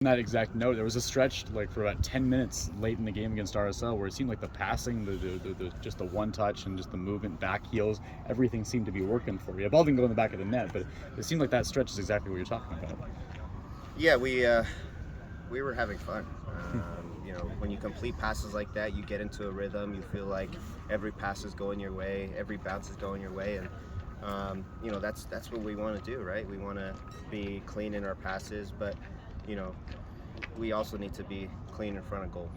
that exact note, there was a stretch like for about 10 minutes late in the game against RSL where it seemed like the passing, the just the one touch and just the movement, back heels, everything seemed to be working for you. The ball didn't go in the back of the net, but it seemed like that stretch is exactly what you're talking about. Yeah, we were having fun. When you complete passes like that, you get into a rhythm. You feel like every pass is going your way, every bounce is going your way, and that's what we want to do, right? We want to be clean in our passes, but we also need to be clean in front of goal.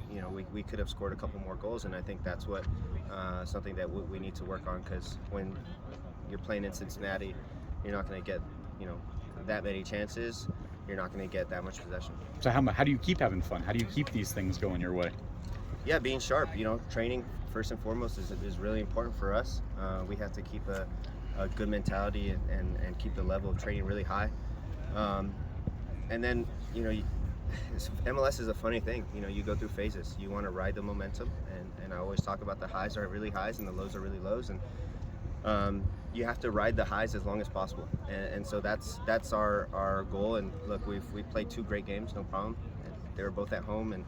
We could have scored a couple more goals, and I think that's what something that we need to work on, because when you're playing in Cincinnati, you're not going to get that many chances. You're not going to get that much possession. So how do you keep having fun? How do you keep these things going your way? Yeah, being sharp. Training first and foremost is really important for us. We have to keep a good mentality and keep the level of training really high. And then MLS is a funny thing. You go through phases. You want to ride the momentum, and I always talk about the highs are really highs and the lows are really lows, and you have to ride the highs as long as possible. And so that's our goal. And look, we played 2 great games, no problem. They were both at home, and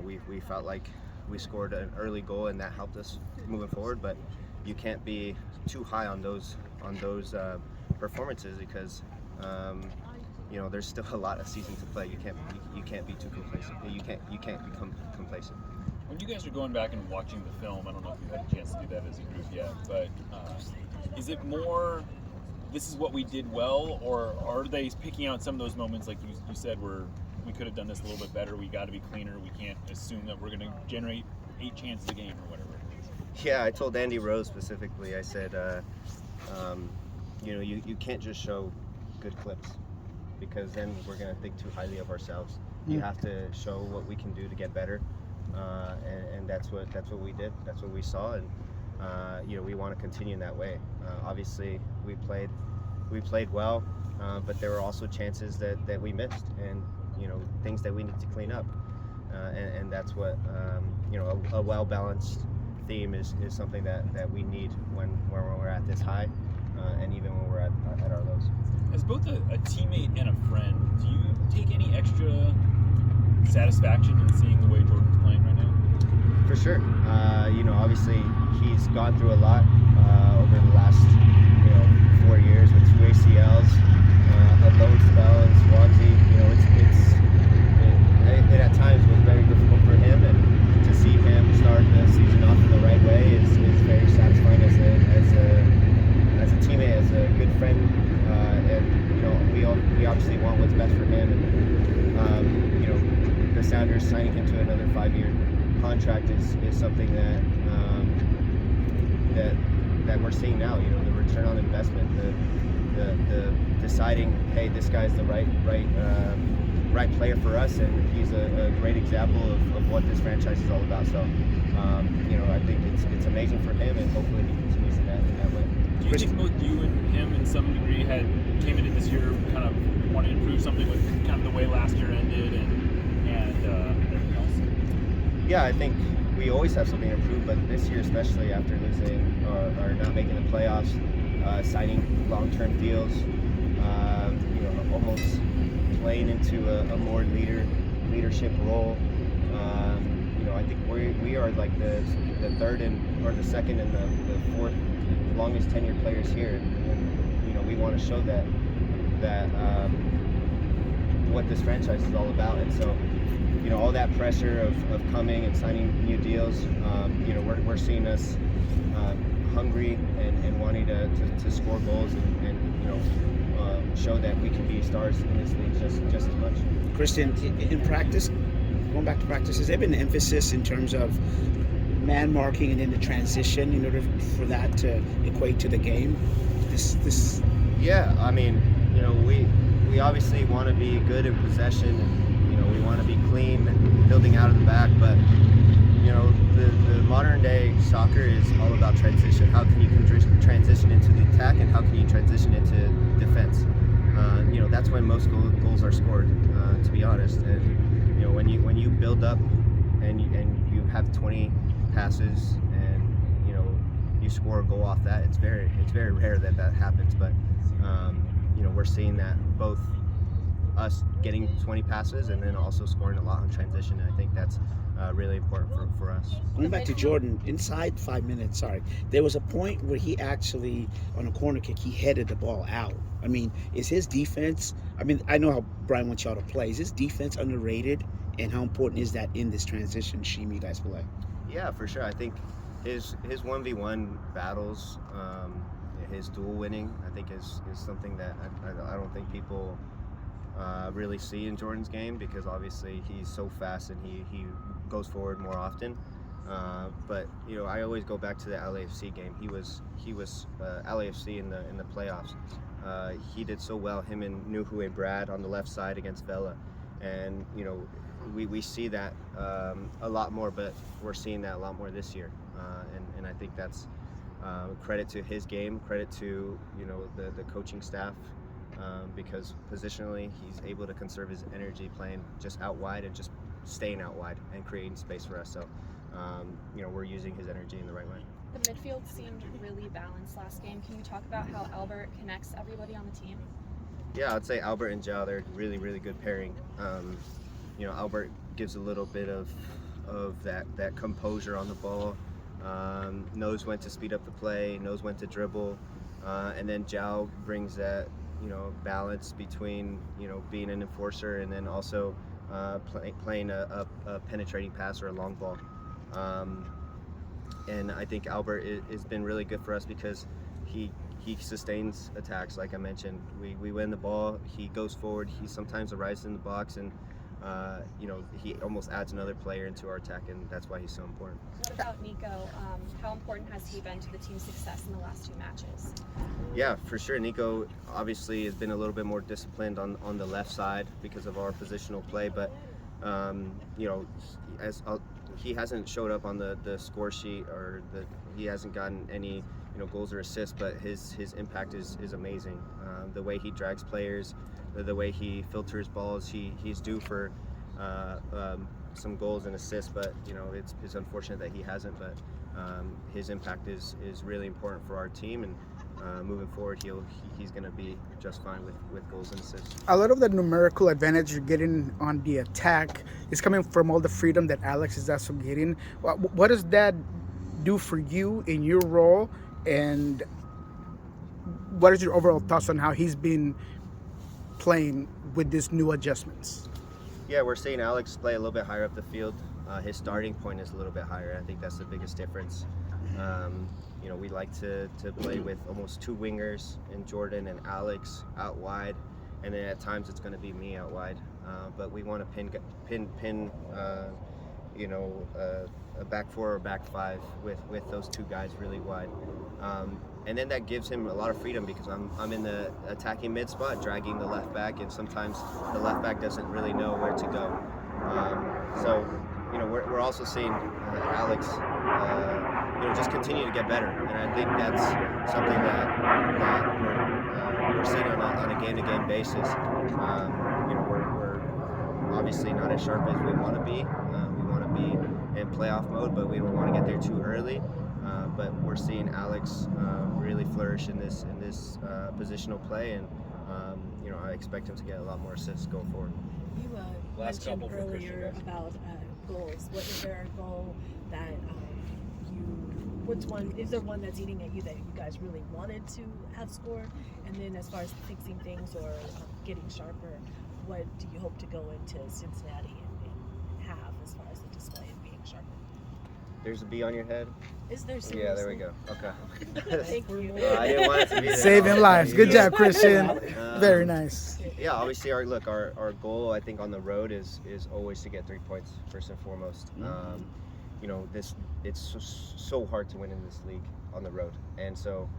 we felt like we scored an early goal, and that helped us moving forward. But you can't be too high on those performances, because there's still a lot of season to play. You can't be too complacent. You can't become complacent. When you guys are going back and watching the film, I don't know if you've had a chance to do that as a group yet, but is it more, this is what we did well, or are they picking out some of those moments like you said where we could have done this a little bit better, we got to be cleaner, we can't assume that we're going to generate 8 chances a game or whatever it is? Yeah, I told Andy Rose specifically, I said, you can't just show good clips, because then we're going to think too highly of ourselves. You have to show what we can do to get better, and that's what we did. That's what we saw, and we want to continue in that way. Obviously, we played well, but there were also chances that we missed, and things that we need to clean up, and that's what a well-balanced theme is something that we need when we're at this high, and even when we're at our lows. As both a teammate and a friend, do you take any extra satisfaction in seeing the way Jordan's playing right now? For sure. Obviously he's gone through a lot over the last 4 years with 2 ACLs, a loan spell in Swansea. It at times was very difficult for him, and to see him start the season off in the right way is very satisfying as a teammate, as a good friend, and we obviously want what's best for him, and the Sounders signing him to another 5-year contract is something that we're seeing now. The return on investment, the deciding, hey, this guy's the right player for us, and he's a great example of what this franchise is all about. So I think it's amazing for him, and hopefully he continues in that way. Do you think both you and him in some degree came into this year kind of wanting to prove something with kind of the way last year ended and everything else? Yeah, I think we always have something to prove, but this year especially, after losing or not making the playoffs, signing long-term deals, almost playing into a more leadership role. I think we are like the third or the second and the fourth longest tenured players here, and we want to show that what this franchise is all about. And so all that pressure of coming and signing new deals, we're seeing us hungry and wanting to score goals and show that we can be stars in this league just as much. Cristian, in practice, going back to practice, has there been an emphasis in terms of man marking and in the transition in order for that to equate to the game? Yeah, I mean, we obviously want to be good in possession, and we want to be clean and building out of the back, but the modern day soccer is all about transition. How can you transition into the attack, and how can you transition into defense? That's when most goals are scored, to be honest. And when you build up and you have 20 passes and you score a goal off that, it's very rare that happens. But we're seeing that both us getting 20 passes and then also scoring a lot on transition. And I think that's really important for us. Going back to Jordan, inside 5 minutes, sorry, there was a point where he actually, on a corner kick, he headed the ball out. I mean, is his defense, I mean, I know how Brian wants y'all to play. Is his defense underrated, and how important is that in this transition scheme you guys play? Yeah, for sure. I think his 1v1 battles, his duel winning, I think is something that I don't think people really see in Jordan's game, because obviously he's so fast and he goes forward more often. But you know, I always go back to the LAFC game. He was LAFC in the playoffs. He did so well, him and Nuhu and Brad on the left side against Vela, and you know, we see that a lot more, but we're seeing that a lot more this year, and I think that's credit to his game, credit to, you know, the coaching staff, because positionally he's able to conserve his energy playing just out wide and just staying out wide and creating space for us. So you know, we're using his energy in the right way. The midfield seemed really balanced last game. Can you talk about how Albert connects everybody on the team? Yeah, I'd say Albert and Jao, they're really good pairing. You know, Albert gives a little bit of that composure on the ball, knows when to speed up the play, knows when to dribble, and then Jao brings that, you know, balance between, you know, being an enforcer and then also playing a penetrating pass or a long ball. And I think Albert has been really good for us because he sustains attacks. Like I mentioned, we win the ball, he goes forward, he sometimes arrives in the box, and you know, he almost adds another player into our attack, and that's why he's so important. What about Nico? How important has he been to the team's success in the last 2 matches? Yeah, for sure. Nico obviously has been a little bit more disciplined on the left side because of our positional play, but you know, he hasn't showed up on the score sheet, or he hasn't gotten any, you know, goals or assists, but his impact is amazing. The way he drags players, the way he filters balls, he's due for some goals and assists, but you know, it's unfortunate that he hasn't. But his impact is really important for our team, and moving forward, he's going to be just fine with goals and assists. A lot of the numerical advantage you're getting on the attack is coming from all the freedom that Alex is also getting. What does that do for you in your role, and what is your overall thoughts on how he's been playing with these new adjustments? Yeah, we're seeing Alex play a little bit higher up the field. His starting point is a little bit higher. I think that's the biggest difference. You know, we like to play with almost 2 wingers in Jordan and Alex out wide, and then at times it's going to be me out wide. But we want to pin you know, a back 4 or back 5 with those 2 guys really wide. And then that gives him a lot of freedom, because I'm in the attacking mid spot, dragging the left back, and sometimes the left back doesn't really know where to go. So, you know, we're also seeing Alex, you know, just continue to get better, and I think that's something that we're seeing on a game-to-game basis. You know, we're obviously not as sharp as we want to be. We want to be in playoff mode, but we don't want to get there too early. But we're seeing Alex really flourish in this positional play, and you know, I expect him to get a lot more assists going forward. You mentioned earlier about goals. What is there a goal that which one is there one that's eating at you that you guys really wanted to have scored? And then as far as fixing things or getting sharper, what do you hope to go into Cincinnati and have as far as the display and being sharper? There's a bee on your head? Is there seriously? Yeah, there we go. Okay. Thank you. I didn't want it to be there. Saving lives. Good job, Christian. Very nice. Yeah, obviously our goal, I think, on the road is always to get 3 points first and foremost. You know, it's so hard to win in this league on the road, and so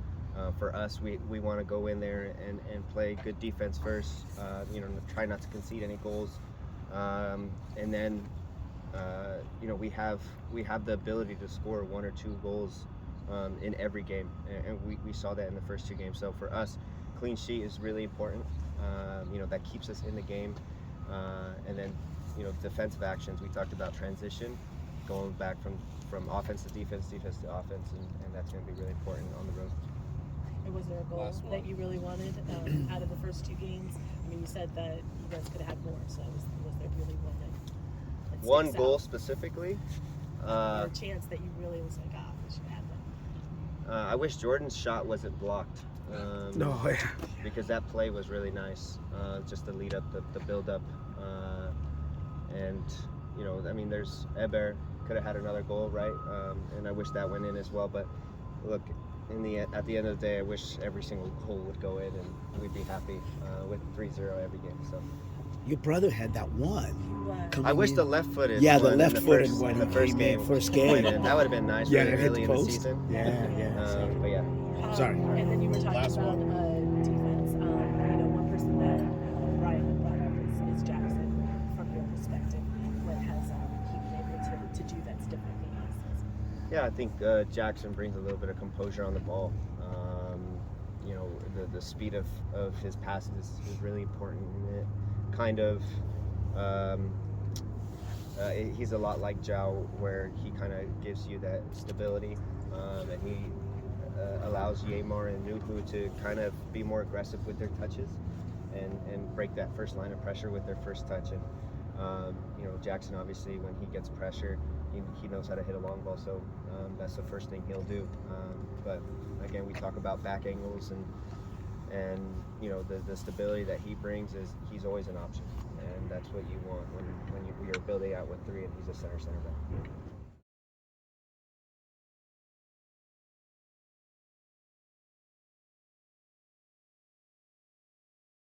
for us, we want to go in there and play good defense first. You know, try not to concede any goals, and then you know, we have the ability to score 1 or 2 goals in every game, and we saw that in the first 2 games. So for us, clean sheet is really important. You know, that keeps us in the game, and then, you know, defensive actions. We talked about transition, going back from offense to defense to offense, and that's going to be really important on the road. And was there a goal that you really wanted out of the first 2 games? mean, you said that you guys could have had more. So was there really one that One sticks goal out? specifically. Or a chance that you really was like, we should have had that. I wish Jordan's shot wasn't blocked. No, yeah. Because that play was really nice. Just the lead up, the build up, and you know, I mean, there's Eber could have had another goal, right? And I wish that went in as well. But look, at the end of the day, I wish every single goal would go in, and we'd be happy with 3-0 every game. So Your brother had that one. You, coming I wish in. the left-footed. Yeah, the one in left-footed first- one in the he first came in, game. first game. went in. That would have been nice. Yeah, really that hit early the in the post. season. Yeah. But yeah. Sorry. And then you were talking Last about defense. One person that Brian had brought up is Jackson. From your perspective, what has he been able to do that's different than us? Yeah, I think Jackson brings a little bit of composure on the ball. You know, the speed of his passes is really important. And it kind of, he's a lot like Zhao, where he kind of gives you that stability, and he allows Yamar and Nuhu to kind of be more aggressive with their touches and break that first line of pressure with their first touch. And you know, Jackson obviously, when he gets pressure, he knows how to hit a long ball, so that's the first thing he'll do. But again, we talk about back angles and you know, the stability that he brings is he's always an option, and that's what you want when you're building out with three and he's a center back.